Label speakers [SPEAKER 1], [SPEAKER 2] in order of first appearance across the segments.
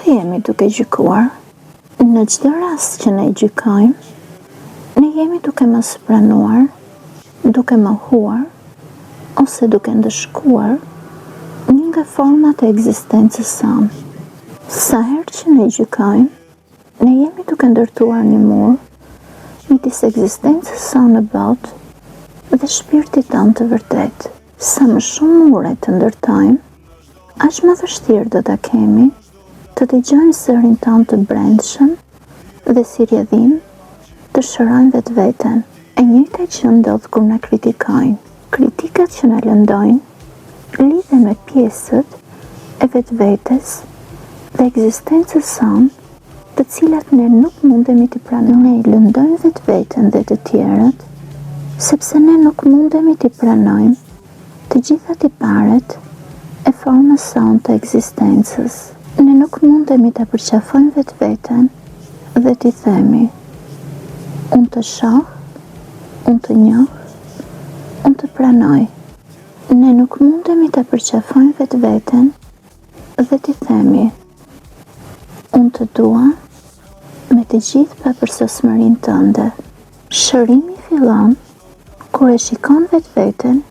[SPEAKER 1] jemi duke gjykuar, në çdo rast që ne gjykojmë, ne jemi duke mos pranuar, duke mohuar, ose duke ndëshkuar një nga format e ekzistencës sonë. Sa herë që ne gjykojmë, ne jemi duke ndërtuar një mur midis ekzistencës sonë në botë dhe shpirtit tonë të vërtet. Sa më shumë mure të ndërtojmë, aq më vështirë do ta kemi të dëgjojmë zërin tonë të brendshëm dhe si rrjedhim të shërojmë vetveten. E njëjta që ndodh kur na kritikojnë. Kritikat që na lëndojnë lidhen me pjesët e vetvetes dhe ekzistencës sonë, të cilat ne nuk mundemi të pranojmë. Ne i lëndojmë vetveten dhe të tjerët, sepse ne nuk mundemi të pranojmë të gjitha tiparet e formës sonë të ekzistencës. Ne nuk mundemi të përqafojmë vetveten dhe t'i themi: unë të shoh, unë të njoh, unë të pranoj. Ne nuk mundemi të përqafojmë vetveten dhe t'i themi: unë të dua me të gjithë papërsosmërinë tënde. Shërimi fillon kur e shikon vetveten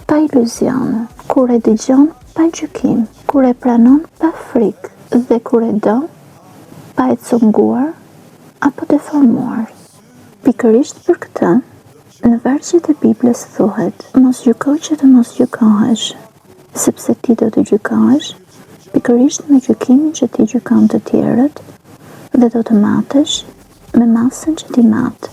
[SPEAKER 1] pa iluzione, kur e dëgjon pa gjykim, kur e pranon pa frikë dhe kur e do pa e cunguar apo deformuar. Pikërisht për këtë, në vargjet e Biblës thuhet: mos gjyko që të mos gjykohesh, sepse ti do të gjykohesh pikërisht me gjykimin që ti gjykon të tjerët dhe do të matesh me masën që ti mat.